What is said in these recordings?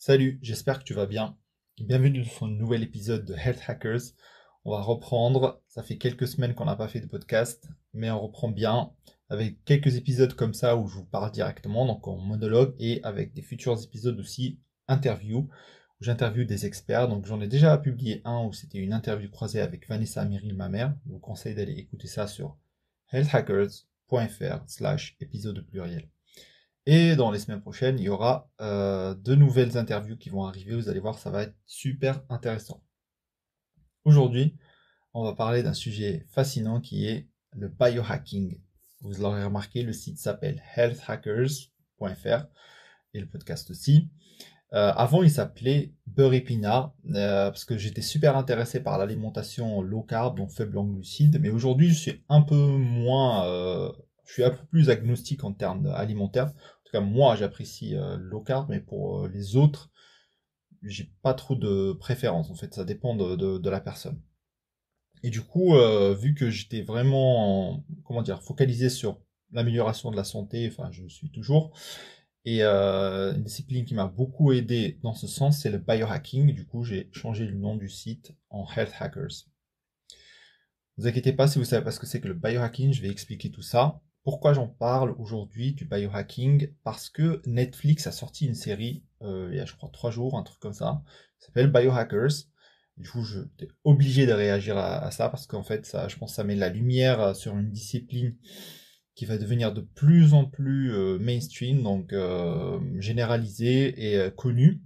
Salut, j'espère que tu vas bien. Bienvenue sur un nouvel épisode de Health Hackers. On va reprendre, ça fait quelques semaines qu'on n'a pas fait de podcast, mais on reprend bien avec quelques épisodes comme ça où je vous parle directement, donc en monologue, et avec des futurs épisodes aussi interviews, où j'interviewe des experts. Donc j'en ai déjà publié un où c'était une interview croisée avec Vanessa Meryl, ma mère. Je vous conseille d'aller écouter ça sur healthhackers.fr/épisode pluriel. Et dans les semaines prochaines, il y aura de nouvelles interviews qui vont arriver. Vous allez voir, ça va être super intéressant. Aujourd'hui, on va parler d'un sujet fascinant qui est le biohacking. Vous l'aurez remarqué, le site s'appelle healthhackers.fr et le podcast aussi. Avant, il s'appelait Beurre Épinard parce que j'étais super intéressé par l'alimentation low carb, donc faible en glucides. Mais aujourd'hui, je suis un peu moins, je suis un peu plus agnostique en termes alimentaires. En tout cas, moi, j'apprécie low carb, mais pour les autres, j'ai pas trop de préférence. En fait, ça dépend de la personne. Et du coup, vu que j'étais vraiment, comment dire, focalisé sur l'amélioration de la santé, enfin, je suis toujours. Et une discipline qui m'a beaucoup aidé dans ce sens, c'est le biohacking. Du coup, j'ai changé le nom du site en Health Hackers. Ne vous inquiétez pas si vous savez pas ce que c'est que le biohacking, je vais expliquer tout ça. Pourquoi j'en parle aujourd'hui du biohacking? Parce que Netflix a sorti une série il y a je crois 3 jours, un truc comme ça, qui s'appelle Biohackers. Du coup, j'étais obligé de réagir à ça parce qu'en fait, ça, je pense que ça met la lumière sur une discipline qui va devenir de plus en plus mainstream, donc généralisée et connue.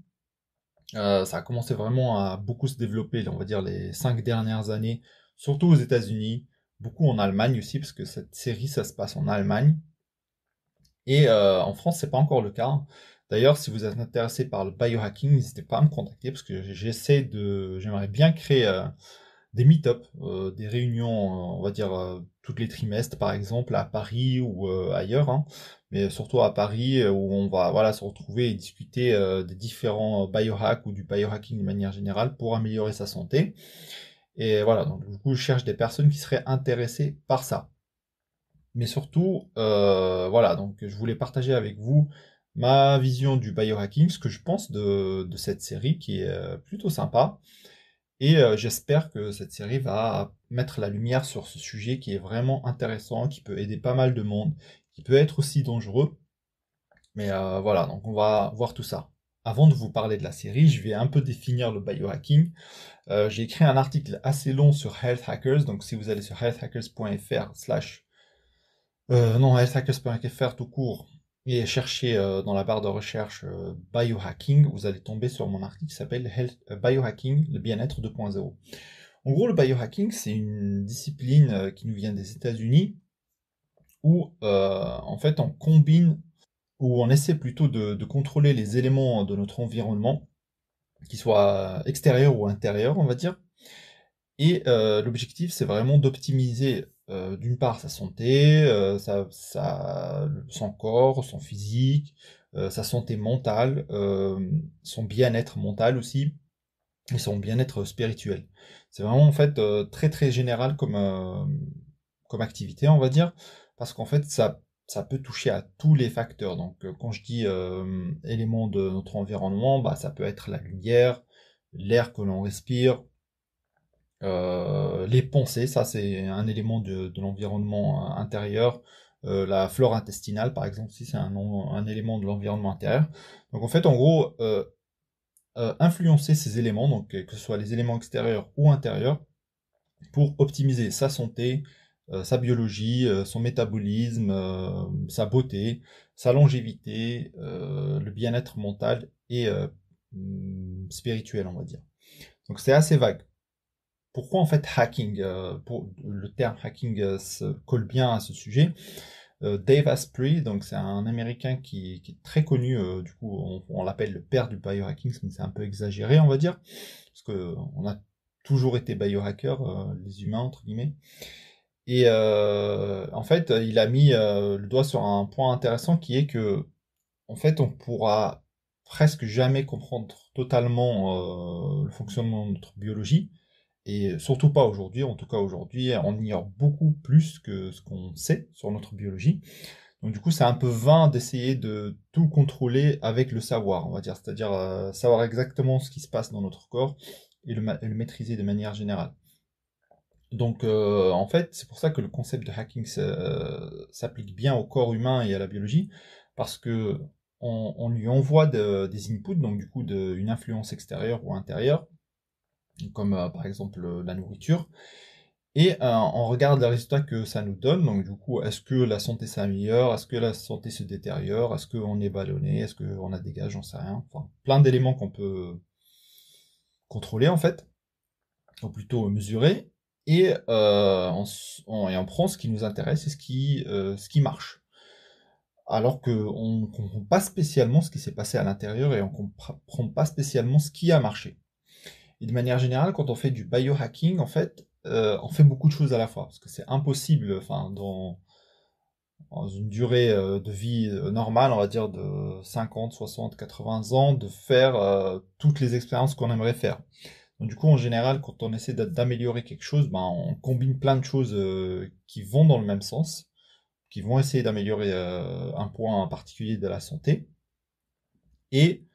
Ça a commencé vraiment à beaucoup se développer, on va dire, les 5 dernières années, surtout aux États-Unis, beaucoup en Allemagne aussi, parce que cette série, ça se passe en Allemagne. Et en France, c'est pas encore le cas. D'ailleurs, si vous êtes intéressé par le biohacking, n'hésitez pas à me contacter, parce que j'aimerais bien créer des meet-up, des réunions, on va dire, toutes les trimestres, par exemple, à Paris ou ailleurs, hein, mais surtout à Paris, où on va voilà, se retrouver et discuter des différents biohacks ou du biohacking de manière générale pour améliorer sa santé. Et voilà, donc du coup, je cherche des personnes qui seraient intéressées par ça. Mais surtout, voilà, donc je voulais partager avec vous ma vision du biohacking, ce que je pense de cette série qui est plutôt sympa. Et j'espère que cette série va mettre la lumière sur ce sujet qui est vraiment intéressant, qui peut aider pas mal de monde, qui peut être aussi dangereux. Mais voilà, donc on va voir tout ça. Avant de vous parler de la série, je vais un peu définir le biohacking. J'ai écrit un article assez long sur Health Hackers, donc si vous allez sur healthhackers.fr non, healthhackers.fr tout court, et cherchez dans la barre de recherche biohacking, vous allez tomber sur mon article qui s'appelle Biohacking, le bien-être 2.0. En gros, le biohacking, c'est une discipline qui nous vient des États-Unis où en fait on combine, ou on essaie plutôt de contrôler les éléments de notre environnement, qu'ils soient extérieurs ou intérieurs, on va dire. Et l'objectif, c'est vraiment d'optimiser d'une part sa santé, son corps, son physique, sa santé mentale, son bien-être mental aussi, et son bien-être spirituel. C'est vraiment en fait très très général comme activité, on va dire, parce qu'en fait ça peut toucher à tous les facteurs. Donc quand je dis éléments de notre environnement, bah, ça peut être la lumière, l'air que l'on respire, les pensées, ça c'est un élément de l'environnement intérieur. La flore intestinale, par exemple, si c'est un élément de l'environnement intérieur. Donc en fait, en gros, influencer ces éléments, donc que ce soit les éléments extérieurs ou intérieurs, pour optimiser sa santé, sa biologie, son métabolisme, sa beauté, sa longévité, le bien-être mental et spirituel, on va dire. Donc c'est assez vague. Pourquoi en fait hacking le terme hacking se colle bien à ce sujet. Dave Asprey, donc c'est un Américain qui est très connu, du coup on l'appelle le père du biohacking, mais c'est un peu exagéré on va dire, parce que on a toujours été biohackers, les humains entre guillemets. Et en fait, il a mis le doigt sur un point intéressant qui est que en fait on pourra presque jamais comprendre totalement le fonctionnement de notre biologie et surtout pas aujourd'hui, en tout cas aujourd'hui, on ignore beaucoup plus que ce qu'on sait sur notre biologie. Donc du coup, c'est un peu vain d'essayer de tout contrôler avec le savoir, on va dire, c'est-à-dire savoir exactement ce qui se passe dans notre corps et et le maîtriser de manière générale. Donc en fait, c'est pour ça que le concept de hacking s'applique bien au corps humain et à la biologie, parce que on lui envoie des inputs, donc du coup une influence extérieure ou intérieure, comme par exemple la nourriture, et on regarde les résultats que ça nous donne. Donc du coup, est-ce que la santé s'améliore, est-ce que la santé se détériore, est-ce qu'on est ballonné, est-ce qu'on a des gaz, j'en sais rien. Enfin, plein d'éléments qu'on peut contrôler en fait, ou plutôt mesurer, et on prend ce qui nous intéresse et ce qui marche. Alors qu'on ne comprend pas spécialement ce qui s'est passé à l'intérieur et on ne comprend pas spécialement ce qui a marché. Et de manière générale, quand on fait du biohacking, en fait, on fait beaucoup de choses à la fois, parce que c'est impossible, enfin, dans une durée de vie normale, on va dire de 50, 60, 80 ans, de faire toutes les expériences qu'on aimerait faire. Donc du coup, en général, quand on essaie d'améliorer quelque chose, ben, on combine plein de choses qui vont dans le même sens, qui vont essayer d'améliorer un point en particulier de la santé. Et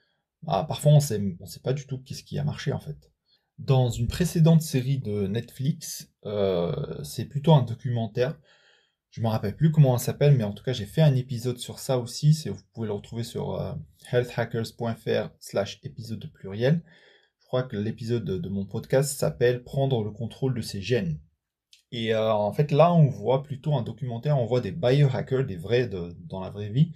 bah, parfois, on sait pas du tout qu'est-ce qui a marché en fait. Dans une précédente série de Netflix, c'est plutôt un documentaire. Je me rappelle plus comment ça s'appelle, mais en tout cas, j'ai fait un épisode sur ça aussi. Vous pouvez le retrouver sur healthhackers.fr/épisode de pluriel. Je crois que l'épisode de mon podcast s'appelle Prendre le contrôle de ses gènes. Et en fait, là, on voit plutôt un documentaire, on voit des biohackers, des vrais dans la vraie vie.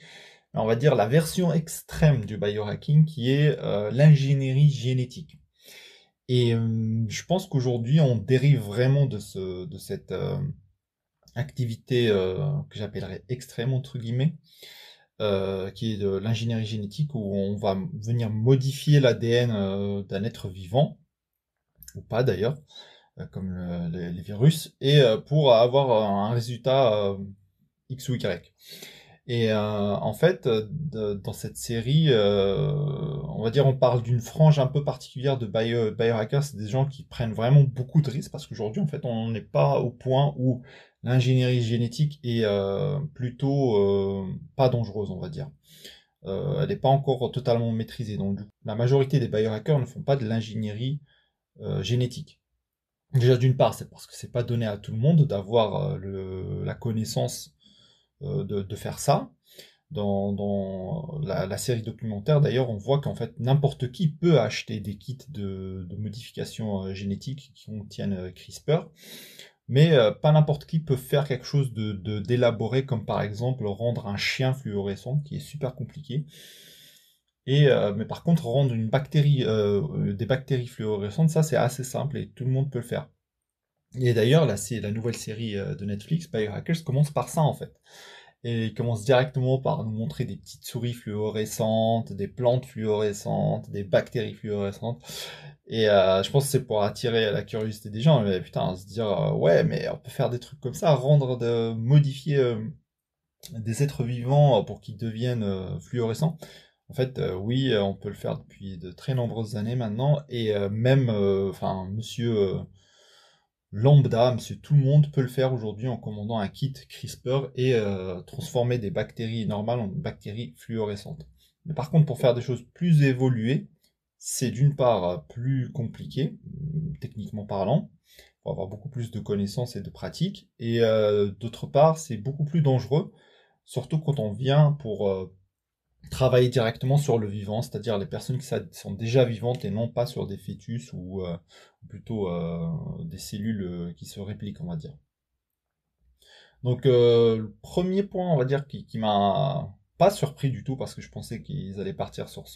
On va dire la version extrême du biohacking qui est l'ingénierie génétique. Et je pense qu'aujourd'hui, on dérive vraiment de cette activité que j'appellerais extrême, entre guillemets, qui est de l'ingénierie génétique, où on va venir modifier l'ADN d'un être vivant, ou pas d'ailleurs, comme les virus, et pour avoir un résultat X ou Y. Et en fait, dans cette série, on va dire, on parle d'une frange un peu particulière de biohackers. C'est des gens qui prennent vraiment beaucoup de risques parce qu'aujourd'hui, en fait, on n'est pas au point où l'ingénierie génétique est plutôt pas dangereuse, on va dire. Elle n'est pas encore totalement maîtrisée. Donc, du coup, la majorité des biohackers ne font pas de l'ingénierie génétique. Déjà, d'une part, c'est parce que c'est pas donné à tout le monde d'avoir la connaissance de faire ça. Dans la série documentaire, d'ailleurs, on voit qu'en fait, n'importe qui peut acheter des kits de modification génétique qui contiennent CRISPR, mais pas n'importe qui peut faire quelque chose d'élaboré, comme par exemple rendre un chien fluorescent, qui est super compliqué. Et, mais par contre, rendre des bactéries fluorescentes, ça c'est assez simple et tout le monde peut le faire. Et d'ailleurs, là, c'est la nouvelle série de Netflix, Biohackers, commence par ça en fait. Et il commence directement par nous montrer des petites souris fluorescentes, des plantes fluorescentes, des bactéries fluorescentes. Et je pense que c'est pour attirer la curiosité des gens. Mais putain, se dire, ouais, mais on peut faire des trucs comme ça, modifier des êtres vivants pour qu'ils deviennent fluorescents. En fait, oui, on peut le faire depuis de très nombreuses années maintenant. Et même, enfin, monsieur lambda, monsieur tout le monde peut le faire aujourd'hui en commandant un kit CRISPR et transformer des bactéries normales en bactéries fluorescentes. Mais par contre, pour faire des choses plus évoluées, c'est d'une part plus compliqué, techniquement parlant, pour avoir beaucoup plus de connaissances et de pratiques, et d'autre part, c'est beaucoup plus dangereux, surtout quand on vient pour travailler directement sur le vivant, c'est-à-dire les personnes qui sont déjà vivantes et non pas sur des fœtus ou plutôt des cellules qui se répliquent, on va dire. Donc le premier point, on va dire, qui m'a pas surpris du tout parce que je pensais qu'ils allaient partir sur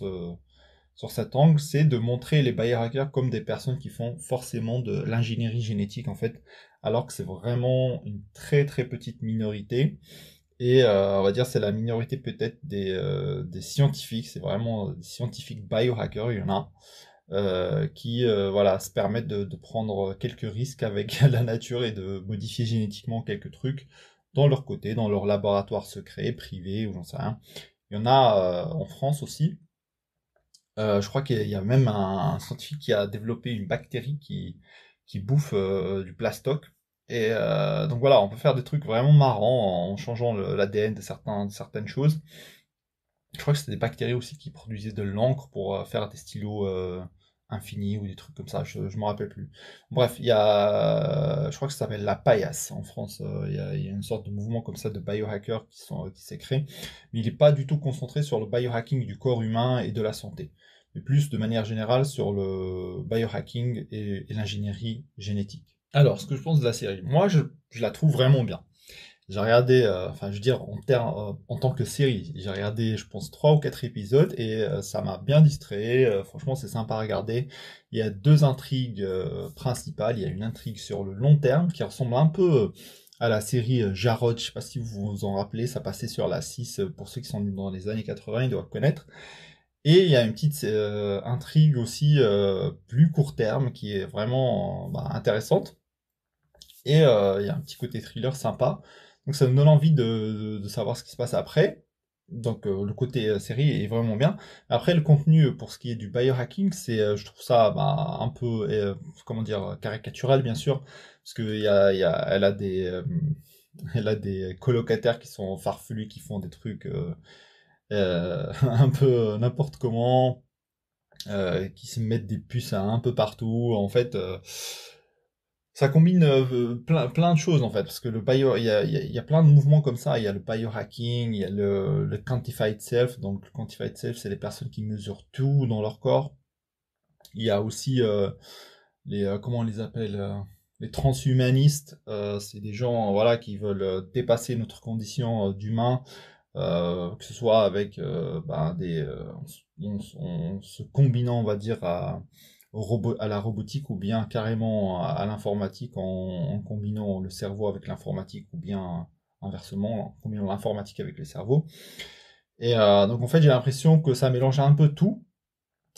cet angle, c'est de montrer les biohackers comme des personnes qui font forcément de l'ingénierie génétique en fait, alors que c'est vraiment une très très petite minorité. Et on va dire c'est la minorité peut-être des scientifiques, c'est vraiment des scientifiques biohackers, il y en a, qui voilà, se permettent de prendre quelques risques avec la nature et de modifier génétiquement quelques trucs dans leur côté, dans leur laboratoire secret, privé ou j'en sais rien. Il y en a en France aussi. Je crois qu'il y a même un scientifique qui a développé une bactérie qui bouffe du plastoc. Et donc voilà, on peut faire des trucs vraiment marrants en changeant l'ADN de certaines choses. Je crois que c'était des bactéries aussi qui produisaient de l'encre pour faire des stylos infinis ou des trucs comme ça, je me rappelle plus. Bref, je crois que ça s'appelle la paillasse en France. Il y a une sorte de mouvement comme ça de biohackers qui s'est créé, mais il n'est pas du tout concentré sur le biohacking du corps humain et de la santé, mais plus de manière générale sur le biohacking et l'ingénierie génétique. Alors, ce que je pense de la série, moi je la trouve vraiment bien. J'ai regardé, enfin, je veux dire, en tant que série, j'ai regardé, je pense, 3 ou 4 épisodes et ça m'a bien distrait. Franchement, c'est sympa à regarder. Il y a 2 intrigues principales. Il y a une intrigue sur le long terme qui ressemble un peu à la série Jarod. Je sais pas si vous vous en rappelez, ça passait sur la 6. Pour ceux qui sont dans les années 80, ils doivent connaître. Et il y a une petite intrigue aussi plus court terme qui est vraiment intéressante. Et il y a un petit côté thriller sympa. Donc ça me donne envie de savoir ce qui se passe après. Donc le côté série est vraiment bien. Après le contenu pour ce qui est du biohacking, je trouve ça un peu comment dire caricatural bien sûr, parce que elle a des colocataires qui sont farfelus, qui font des trucs un peu n'importe comment, qui se mettent des puces un peu partout. En fait, ça combine plein de choses en fait, parce que il y a plein de mouvements comme ça. Il y a le biohacking, il y a le quantified self. Donc le quantified self, c'est les personnes qui mesurent tout dans leur corps. Il y a aussi comment on les appelle, les transhumanistes. C'est des gens voilà qui veulent dépasser notre condition d'humain, que ce soit avec on se combinant, on va dire, à la robotique ou bien carrément à l'informatique en combinant le cerveau avec l'informatique ou bien inversement, en combinant l'informatique avec le cerveau. Et donc en fait, j'ai l'impression que ça mélange un peu tout.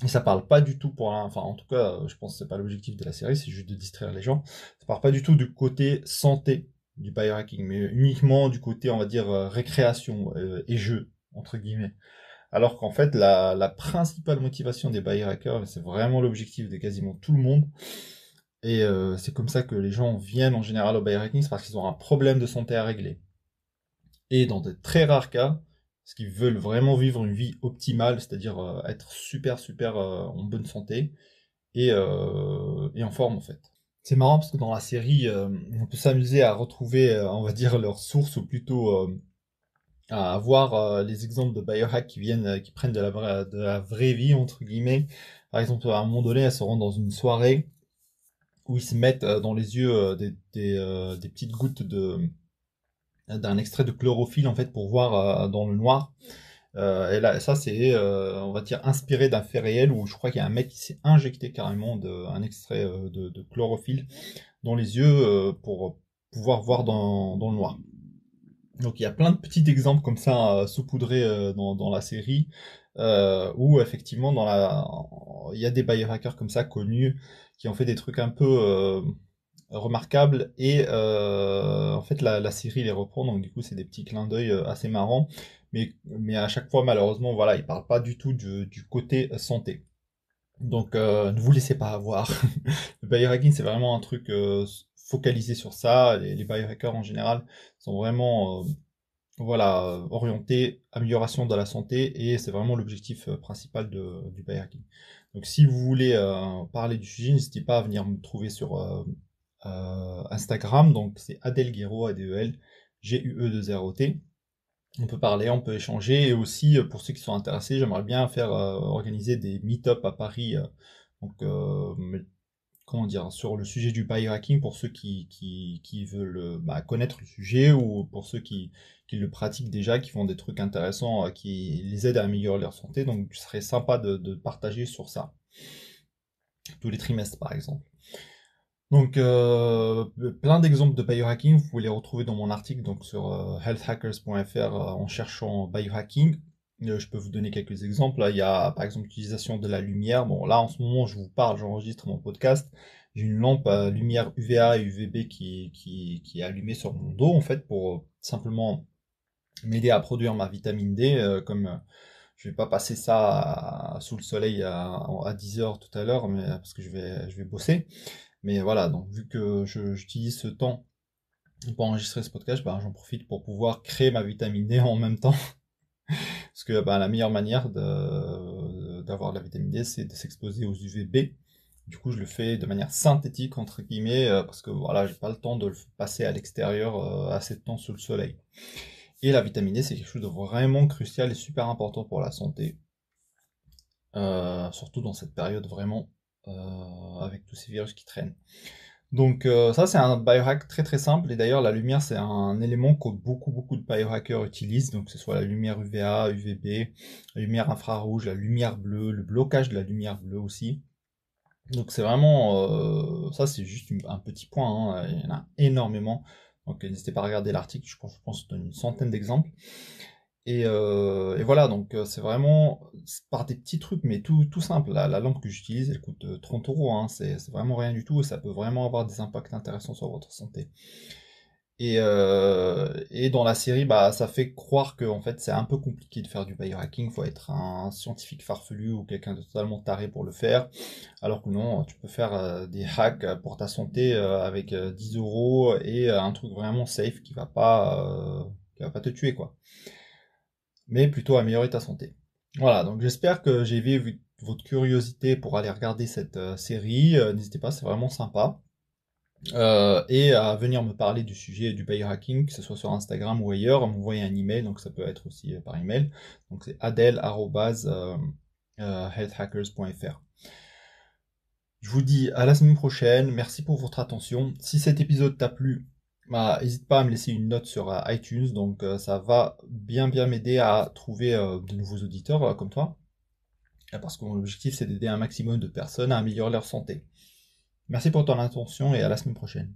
Et ça parle pas du tout enfin en tout cas, je pense que c'est pas l'objectif de la série, c'est juste de distraire les gens. Ça parle pas du tout du côté santé du biohacking, mais uniquement du côté, on va dire, récréation et jeu, entre guillemets. Alors qu'en fait, la principale motivation des biohackers, c'est vraiment l'objectif de quasiment tout le monde. Et c'est comme ça que les gens viennent en général au biohacking, c'est parce qu'ils ont un problème de santé à régler. Et dans de très rares cas, parce qu'ils veulent vraiment vivre une vie optimale, c'est-à-dire être super en bonne santé et en forme en fait. C'est marrant parce que dans la série, on peut s'amuser à retrouver, on va dire, leurs sources, ou plutôt à avoir les exemples de biohack qui prennent de la vraie vie, entre guillemets. Par exemple, à un moment donné, elles se rendent dans une soirée où ils se mettent dans les yeux des petites gouttes d'un extrait de chlorophylle, en fait, pour voir dans le noir. Et là, ça, c'est, on va dire, inspiré d'un fait réel où je crois qu'il y a un mec qui s'est injecté carrément un extrait de chlorophylle dans les yeux pour pouvoir voir dans le noir. Donc il y a plein de petits exemples comme ça saupoudrés dans la série où effectivement il y a des biohackers comme ça connus qui ont fait des trucs un peu remarquables et en fait la série les reprend, donc du coup c'est des petits clins d'œil assez marrants, mais à chaque fois malheureusement voilà, ils parlent pas du tout du côté santé. Donc ne vous laissez pas avoir. Le biohacking, c'est vraiment un truc focalisé sur ça. Les biohackers en général sont vraiment voilà, orientés amélioration de la santé et c'est vraiment l'objectif principal du biohacking. Donc si vous voulez parler du sujet, n'hésitez pas à venir me trouver sur Instagram. Donc c'est Adelguero, Adelguerot. On peut parler, on peut échanger, et aussi pour ceux qui sont intéressés, j'aimerais bien faire organiser des meet-up à Paris, donc comment dire, sur le sujet du biohacking pour ceux qui veulent connaître le sujet, ou pour ceux qui le pratiquent déjà, qui font des trucs intéressants, qui les aident à améliorer leur santé. Donc ce serait sympa de partager sur ça, tous les trimestres par exemple. Donc, plein d'exemples de biohacking, vous pouvez les retrouver dans mon article donc sur healthhackers.fr en cherchant biohacking. Je peux vous donner quelques exemples. Là, il y a par exemple l'utilisation de la lumière. Bon, là en ce moment, je vous parle, j'enregistre mon podcast. J'ai une lampe à lumière UVA et UVB qui est allumée sur mon dos en fait pour simplement m'aider à produire ma vitamine D. Comme je vais pas passer ça sous le soleil à 10 heures tout à l'heure, mais parce que je vais bosser. Mais voilà, donc vu que j'utilise ce temps pour enregistrer ce podcast, j'en profite pour pouvoir créer ma vitamine D en même temps. Parce que la meilleure manière d'avoir de la vitamine D, c'est de s'exposer aux UVB. Du coup, je le fais de manière synthétique, entre guillemets, parce que voilà, j'ai pas le temps de le passer à l'extérieur assez de temps sous le soleil. Et la vitamine D, c'est quelque chose de vraiment crucial et super important pour la santé. Surtout dans cette période vraiment avec tous ces virus qui traînent. Donc ça c'est un biohack très très simple, et d'ailleurs la lumière c'est un élément que beaucoup de biohackers utilisent, donc que ce soit la lumière UVA, UVB, la lumière infrarouge, la lumière bleue, le blocage de la lumière bleue aussi. Donc c'est vraiment, ça c'est juste un petit point, hein, il y en a énormément, donc n'hésitez pas à regarder l'article, je pense donne une centaine d'exemples. Et voilà, donc c'est vraiment par des petits trucs, mais tout simple. La lampe que j'utilise, elle coûte 30 euros, hein, c'est vraiment rien du tout, et ça peut vraiment avoir des impacts intéressants sur votre santé. Et dans la série, ça fait croire que en fait, c'est un peu compliqué de faire du biohacking, faut être un scientifique farfelu ou quelqu'un de totalement taré pour le faire, alors que non, tu peux faire des hacks pour ta santé avec 10 euros et un truc vraiment safe qui va pas te tuer, quoi, mais plutôt améliorer ta santé. Voilà, donc j'espère que j'ai éveillé votre curiosité pour aller regarder cette série. N'hésitez pas, c'est vraiment sympa. Et à venir me parler du sujet du biohacking, que ce soit sur Instagram ou ailleurs, à m'envoyer un email, donc ça peut être aussi par email. Donc c'est adel@healthhackers.fr. Je vous dis à la semaine prochaine, merci pour votre attention. Si cet épisode t'a plu, n'hésite pas à me laisser une note sur iTunes, donc ça va bien m'aider à trouver de nouveaux auditeurs comme toi, parce que mon objectif c'est d'aider un maximum de personnes à améliorer leur santé. Merci pour ton attention et à la semaine prochaine.